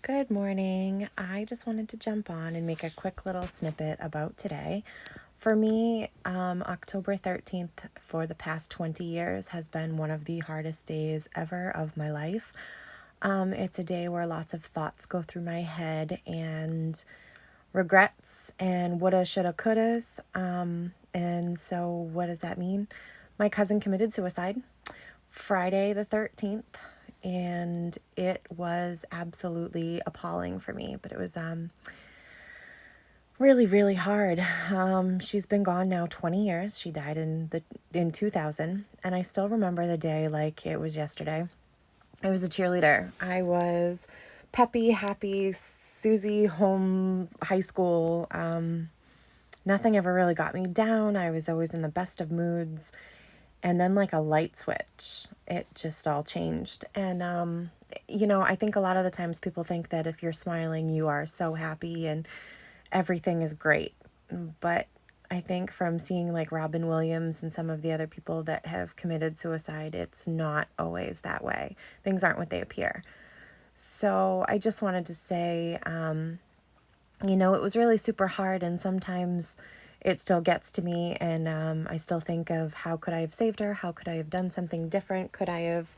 Good morning. I just wanted to jump on and make a quick little snippet about today. For me, October 13th for the past 20 years has been one of the hardest days ever of my life. It's a day where lots of thoughts go through my head and regrets and woulda, shoulda, couldas. And so, what does that mean? My cousin committed suicide Friday the 13th, and it was absolutely appalling for me, but it was really, really hard. She's been gone now 20 years. She died in 2000, and I still remember the day like it was yesterday. I was a cheerleader. I was peppy, happy, Susie home high school. Nothing ever really got me down. I was always in the best of moods. And then, like a light switch, it just all changed. And, I think a lot of the times people think that if you're smiling, you are so happy and everything is great. But I think from seeing like Robin Williams and some of the other people that have committed suicide, it's not always that way. Things aren't what they appear. So I just wanted to say, it was really super hard, and sometimes it still gets to me, and I still think of how could I have saved her? How could I have done something different? Could I have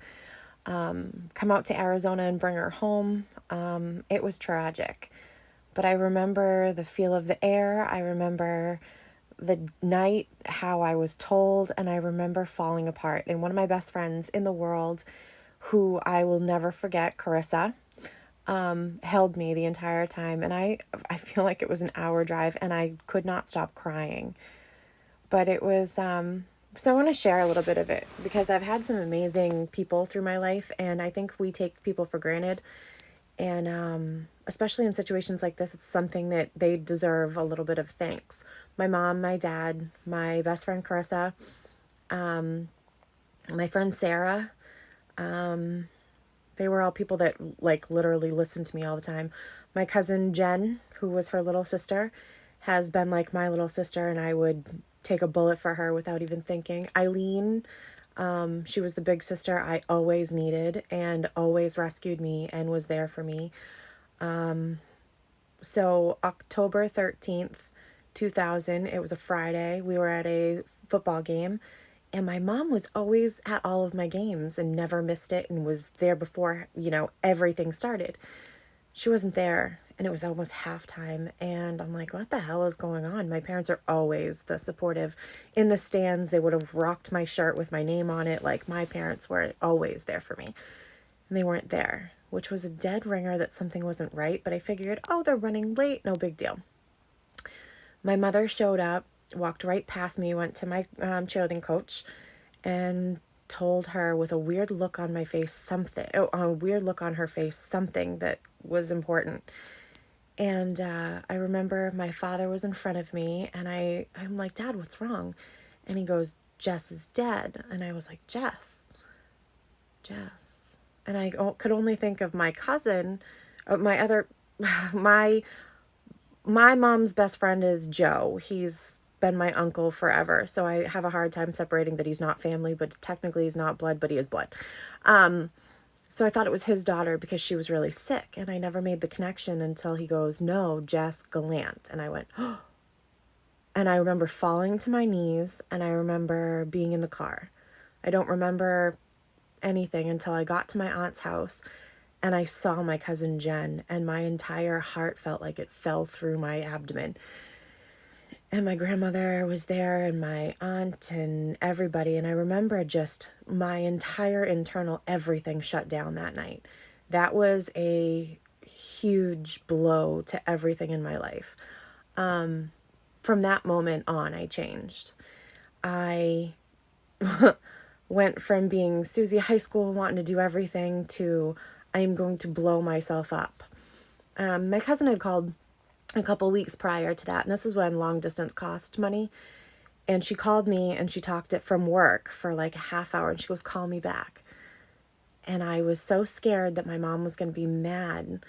come out to Arizona and bring her home? It was tragic, but I remember the feel of the air. I remember the night, how I was told, and I remember falling apart. And one of my best friends in the world, who I will never forget, Carissa, held me the entire time, and I feel like it was an hour drive, and I could not stop crying. But it was so I want to share a little bit of it because I've had some amazing people through my life, and I think we take people for granted. And especially in situations like this, it's something that they deserve a little bit of thanks. My mom, my dad, my best friend Carissa, my friend Sarah. They were all people that like literally listened to me all the time. My cousin Jen, who was her little sister, has been like my little sister, and I would take a bullet for her without even thinking. Eileen, she was the big sister I always needed and always rescued me and was there for me. So October 13th, 2000, it was a Friday. We were at a football game, and my mom was always at all of my games and never missed it and was there before, everything started. She wasn't there, and it was almost halftime, and I'm like, what the hell is going on? My parents are always the supportive. In the stands, they would have rocked my shirt with my name on it. Like, my parents were always there for me, and they weren't there, which was a dead ringer that something wasn't right, but I figured, oh, they're running late, no big deal. My mother showed up, walked right past me, went to my cheerleading coach, and told her with a weird look on my face a weird look on her face, something that was important. And I remember my father was in front of me, and I'm like, Dad, what's wrong? And he goes, Jess is dead. And I was like, Jess. And I could only think of my cousin, my mom's best friend is Joe. He's been my uncle forever, so I have a hard time separating that he's not family, but technically he's not blood, but he is blood. So I thought it was his daughter because she was really sick, and I never made the connection until he goes, no, Jess Gallant. And I went, oh. And I remember falling to my knees, and I remember being in the car. I don't remember anything until I got to my aunt's house, and I saw my cousin Jen, and my entire heart felt like it fell through my abdomen. And my grandmother was there, and my aunt, and everybody. And I remember just my entire internal everything shut down that night. That was a huge blow to everything in my life. From that moment on, I changed. I went from being Susie high school, wanting to do everything, to I am going to blow myself up. My cousin had called a couple weeks prior to that, and this is when long distance cost money. And she called me, and she talked it from work for like a half hour, and she goes, call me back. And I was so scared that my mom was going to be mad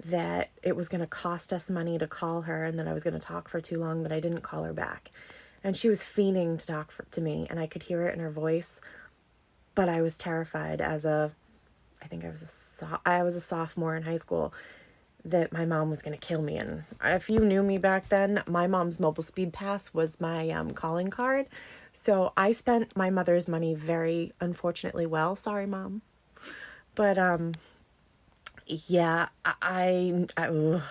that it was going to cost us money to call her, and that I was going to talk for too long, that I didn't call her back. And she was fiending to talk to me, and I could hear it in her voice, but I was terrified I was a sophomore in high school, that my mom was going to kill me. And if you knew me back then, my mom's mobile speed pass was my calling card. So I spent my mother's money very unfortunately well. Sorry, Mom. But yeah, ugh.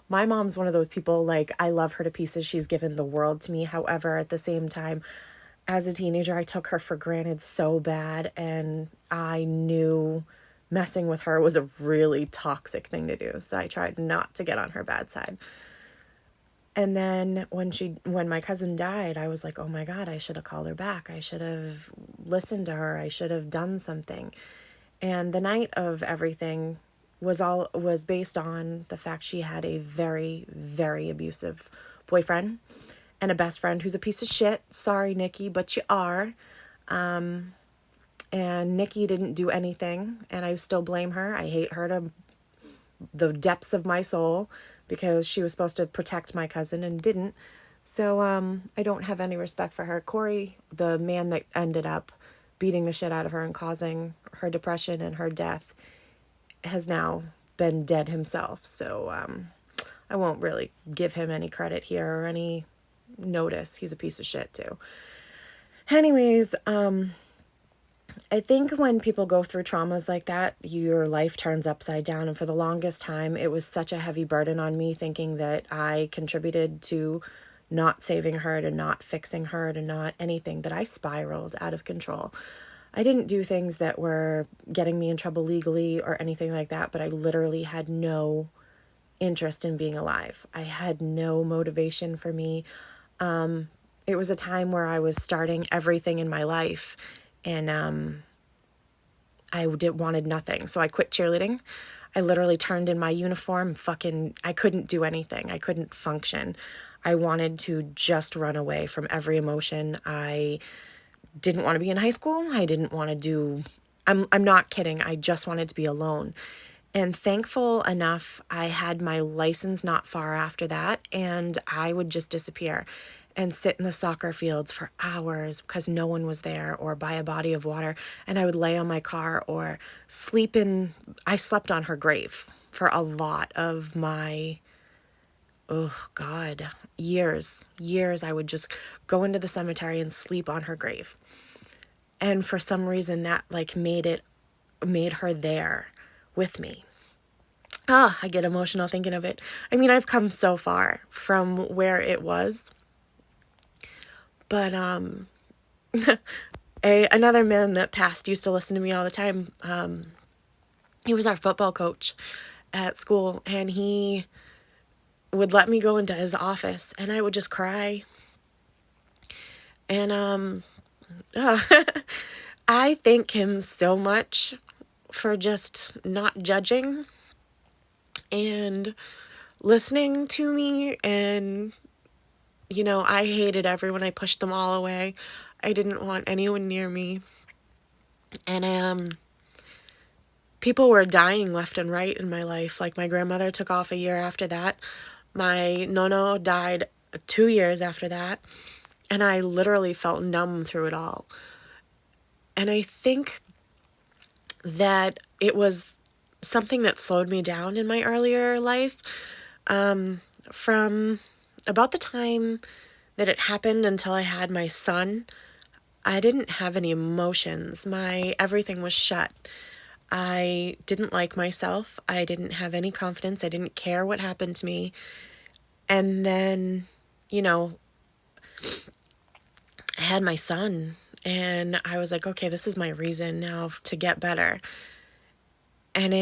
My mom's one of those people, like, I love her to pieces. She's given the world to me. However, at the same time, as a teenager, I took her for granted so bad, and I knew messing with her was a really toxic thing to do. So I tried not to get on her bad side. And then when my cousin died, I was like, "Oh my God, I should have called her back. I should have listened to her. I should have done something." And the night of everything was based on the fact she had a very, very abusive boyfriend and a best friend who's a piece of shit. Sorry, Nikki, but you are. And Nikki didn't do anything, and I still blame her. I hate her to the depths of my soul because she was supposed to protect my cousin and didn't. So I don't have any respect for her. Corey, the man that ended up beating the shit out of her and causing her depression and her death, has now been dead himself. So I won't really give him any credit here or any notice. He's a piece of shit too. Anyways, I think when people go through traumas like that, your life turns upside down. And for the longest time, it was such a heavy burden on me, thinking that I contributed to not saving her, to not fixing her, to not anything, that I spiraled out of control. I didn't do things that were getting me in trouble legally or anything like that, but I literally had no interest in being alive. I had no motivation for me. It was a time where I was starting everything in my life, and wanted nothing. So I quit cheerleading. I literally turned in my uniform. I couldn't do anything. I couldn't function. I wanted to just run away from every emotion. I didn't want to be in high school. I didn't want to do, I'm not kidding. I just wanted to be alone. And thankful enough, I had my license not far after that, and I would just disappear and sit in the soccer fields for hours because no one was there, or by a body of water, and I would lay on my car or I slept on her grave for a lot of my, oh God, years. I would just go into the cemetery and sleep on her grave. And for some reason that made her there with me. I get emotional thinking of it. I mean, I've come so far from where it was. But another man that passed used to listen to me all the time. He was our football coach at school, and he would let me go into his office, and I would just cry. And I thank him so much for just not judging and listening to me. And I hated everyone. I pushed them all away. I didn't want anyone near me. And people were dying left and right in my life. Like, my grandmother took off a year after that. My nono died 2 years after that. And I literally felt numb through it all. And I think that it was something that slowed me down in my earlier life. From about the time that it happened until I had my son, I didn't have any emotions. Everything was shut. I didn't like myself. I didn't have any confidence. I didn't care what happened to me. And then, I had my son, and I was like, okay, this is my reason now to get better. And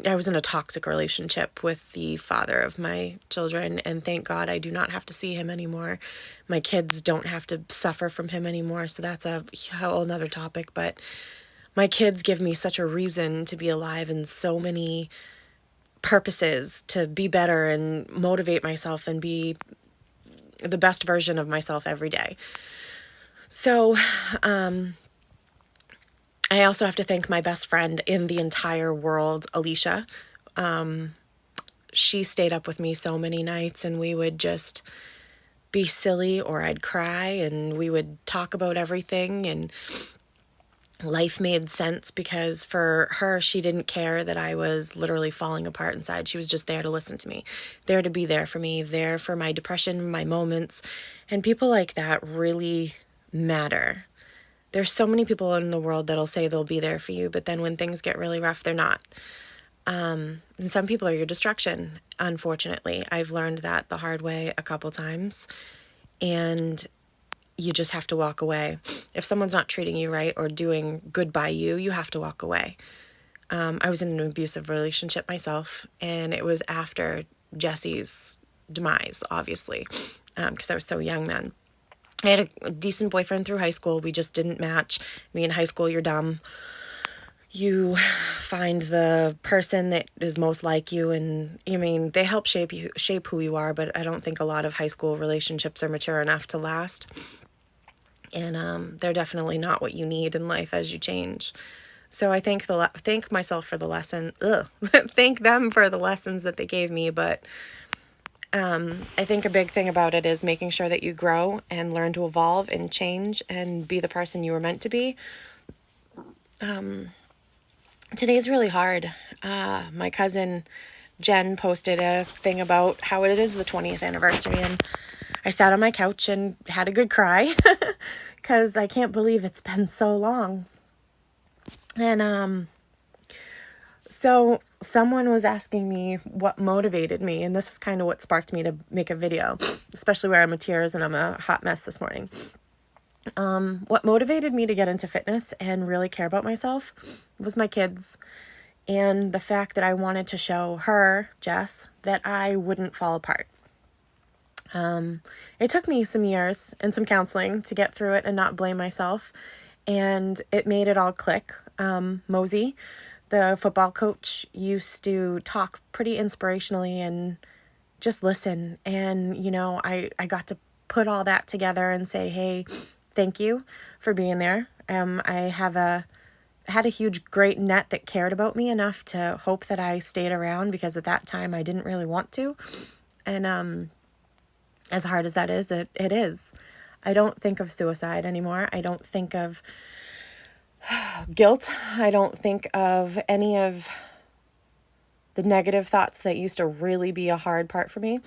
I was in a toxic relationship with the father of my children, and thank God I do not have to see him anymore. My kids don't have to suffer from him anymore, so that's a whole nother topic. But my kids give me such a reason to be alive, and so many purposes to be better and motivate myself and be the best version of myself every day. So I also have to thank my best friend in the entire world, Alicia. She stayed up with me so many nights, and we would just be silly, or I'd cry, and we would talk about everything. And life made sense because for her, she didn't care that I was literally falling apart inside. She was just there to listen to me, there to be there for me, there for my depression, my moments. And people like that really matter. There's so many people in the world that'll say they'll be there for you, but then when things get really rough, they're not. And some people are your destruction, unfortunately. I've learned that the hard way a couple times. And you just have to walk away. If someone's not treating you right or doing good by you, you have to walk away. I was in an abusive relationship myself, and it was after Jesse's demise, obviously, because I was so young then. I had a decent boyfriend through high school. We just didn't match. In high school, you're dumb. You find the person that is most like you, and they help shape who you are, but I don't think a lot of high school relationships are mature enough to last. And they're definitely not what you need in life as you change. So I thank myself for the lesson. Thank them for the lessons that they gave me. But I think a big thing about it is making sure that you grow and learn to evolve and change and be the person you were meant to be. Today's really hard. My cousin Jen posted a thing about how it is the 20th anniversary, and I sat on my couch and had a good cry because I can't believe it's been so long. And so someone was asking me what motivated me, and this is kind of what sparked me to make a video, especially where I'm in tears and I'm a hot mess this morning. What motivated me to get into fitness and really care about myself was my kids and the fact that I wanted to show her, Jess, that I wouldn't fall apart. It took me some years and some counseling to get through it and not blame myself. And it made it all click. Mosey, the football coach, used to talk pretty inspirationally and just listen. And, I got to put all that together and say, hey, thank you for being there. I had a huge, great net that cared about me enough to hope that I stayed around, because at that time I didn't really want to. And as hard as that is, it is. I don't think of suicide anymore. I don't think of guilt. I don't think of any of the negative thoughts that used to really be a hard part for me.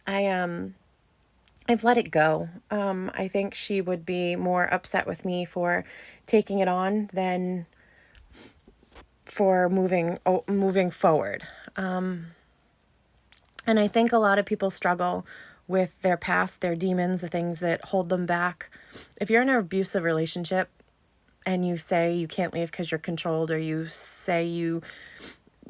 I've let it go. I think she would be more upset with me for taking it on than for moving forward. And I think a lot of people struggle with their past, their demons, the things that hold them back. If you're in an abusive relationship and you say you can't leave because you're controlled, or you say you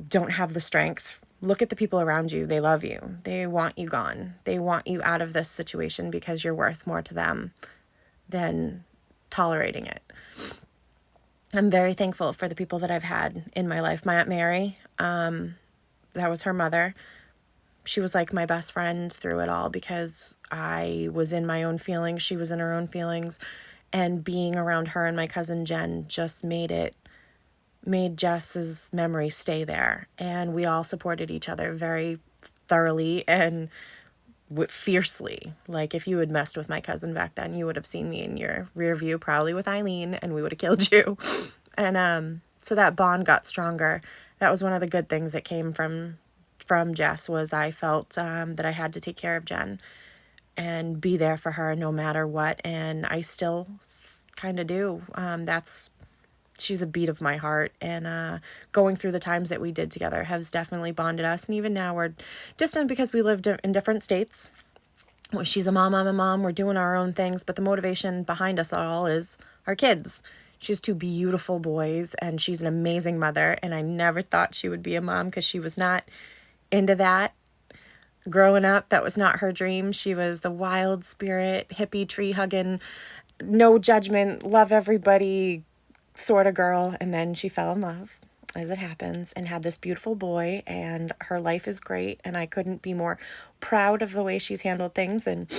don't have the strength, look at the people around you. They love you. They want you gone. They want you out of this situation because you're worth more to them than tolerating it. I'm very thankful for the people that I've had in my life. My Aunt Mary, that was her mother. She was like my best friend through it all, because I was in my own feelings. She was in her own feelings. And being around her and my cousin Jen just made Jess's memory stay there. And we all supported each other very thoroughly and fiercely. Like, if you had messed with my cousin back then, you would have seen me in your rear view, probably with Eileen, and we would have killed you. And so that bond got stronger. That was one of the good things that came from Jess, was I felt that I had to take care of Jen and be there for her no matter what. And I still kind of do. She's a beat of my heart, and going through the times that we did together has definitely bonded us. And even now we're distant because we lived in different states. Well, she's a mom, I'm a mom. We're doing our own things, but the motivation behind us all is our kids. She has two beautiful boys, and she's an amazing mother. And I never thought she would be a mom, because she was not into that. Growing up, that was not her dream. She was the wild spirit, hippie, tree hugging, no judgment, love everybody sort of girl. And then she fell in love, as it happens, and had this beautiful boy, and her life is great. And I couldn't be more proud of the way she's handled things, and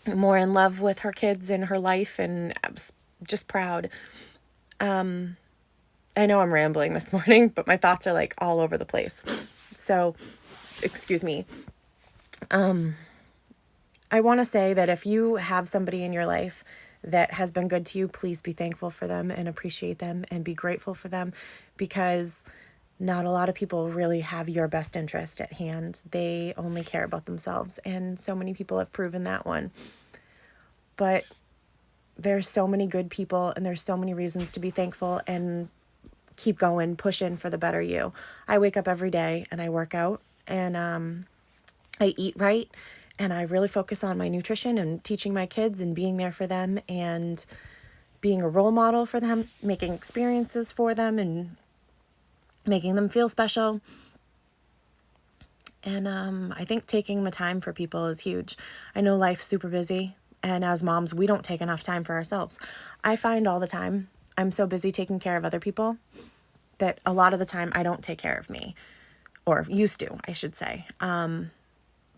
more in love with her kids and her life, and just proud. I know I'm rambling this morning, but my thoughts are like all over the place. So, excuse me. I want to say that if you have somebody in your life that has been good to you, please be thankful for them and appreciate them and be grateful for them, because not a lot of people really have your best interest at hand. They only care about themselves. And so many people have proven that one. But there's so many good people and there's so many reasons to be thankful and keep going, push in for the better you. I wake up every day and I work out and I eat right and I really focus on my nutrition and teaching my kids and being there for them and being a role model for them, making experiences for them and making them feel special. And I think taking the time for people is huge. I know life's super busy, and as moms, we don't take enough time for ourselves. I find all the time I'm so busy taking care of other people that a lot of the time I don't take care of me, or used to, I should say.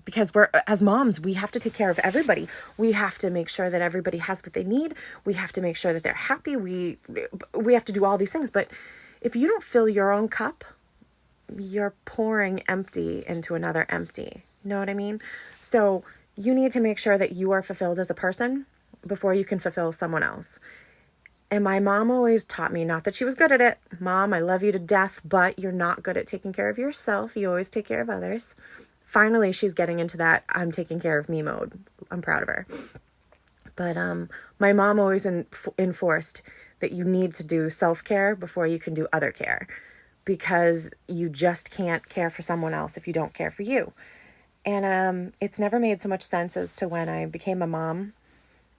Because as moms, we have to take care of everybody. We have to make sure that everybody has what they need. We have to make sure that they're happy. We have to do all these things. But if you don't fill your own cup, you're pouring empty into another empty. You know what I mean? So you need to make sure that you are fulfilled as a person before you can fulfill someone else. And my mom always taught me, not that she was good at it. Mom, I love you to death, but you're not good at taking care of yourself. You always take care of others. Finally, she's getting into that I'm taking care of me mode. I'm proud of her. But my mom always enforced that you need to do self-care before you can do other care, because you just can't care for someone else if you don't care for you. And it's never made so much sense as to when I became a mom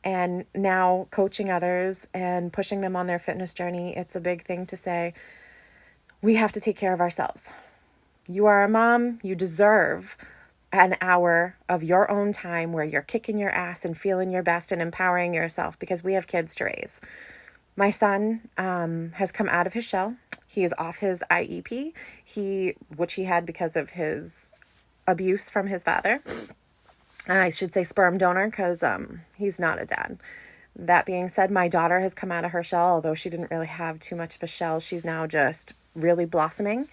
and now coaching others and pushing them on their fitness journey. It's a big thing to say, we have to take care of ourselves. You are a mom, you deserve an hour of your own time where you're kicking your ass and feeling your best and empowering yourself, because we have kids to raise. My son has come out of his shell. He is off his IEP, which he had because of his abuse from his father. I should say sperm donor, because he's not a dad. That being said, my daughter has come out of her shell, although she didn't really have too much of a shell. She's now just really blossoming.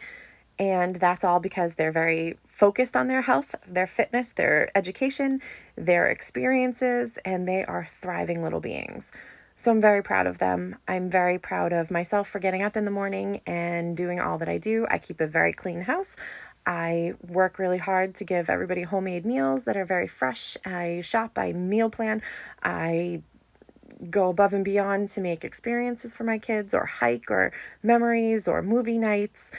And that's all because they're very focused on their health, their fitness, their education, their experiences, and they are thriving little beings. So I'm very proud of them. I'm very proud of myself for getting up in the morning and doing all that I do. I keep a very clean house. I work really hard to give everybody homemade meals that are very fresh. I shop, I meal plan. I go above and beyond to make experiences for my kids, or hike, or memories, or movie nights.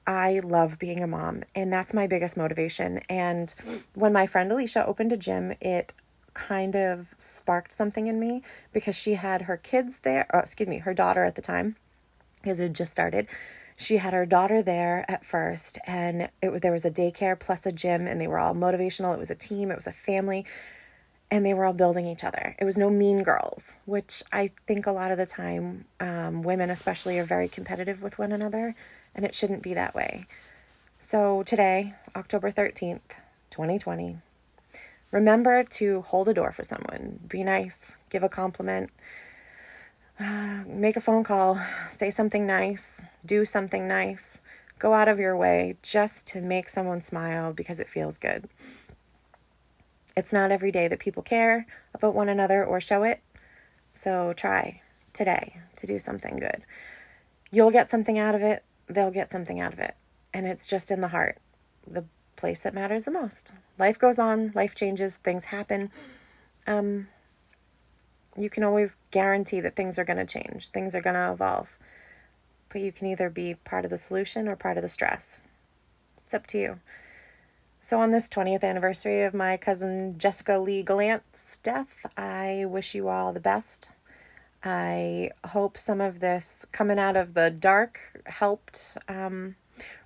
I love being a mom, and that's my biggest motivation. And when my friend Alicia opened a gym, it kind of sparked something in me, because she had her kids there, her daughter at the time, because it had just started. She had her daughter there at first, and there was a daycare plus a gym, and they were all motivational. It was a team, it was a family, and they were all building each other. It was no mean girls, which I think a lot of the time, women especially are very competitive with one another, and it shouldn't be that way. So today, October 13th, 2020, remember to hold a door for someone. Be nice, give a compliment, make a phone call, say something nice, do something nice. Go out of your way just to make someone smile because it feels good. It's not every day that people care about one another or show it. So try today to do something good. You'll get something out of it. They'll get something out of it. And it's just in the heart, the place that matters the most. Life goes on, life changes, things happen. You can always guarantee that things are going to change. Things are going to evolve. But you can either be part of the solution or part of the stress. It's up to you. So on this 20th anniversary of my cousin Jessica Lee Gallant's death, I wish you all the best. I hope some of this coming out of the dark helped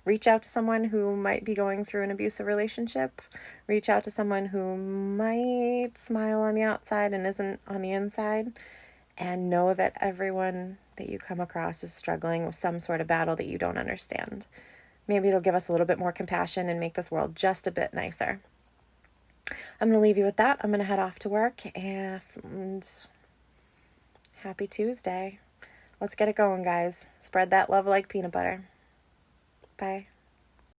reach out to someone who might be going through an abusive relationship. Reach out to someone who might smile on the outside and isn't on the inside. And know that everyone that you come across is struggling with some sort of battle that you don't understand. Maybe it'll give us a little bit more compassion and make this world just a bit nicer. I'm going to leave you with that. I'm going to head off to work, and happy Tuesday. Let's get it going, guys. Spread that love like peanut butter. Bye.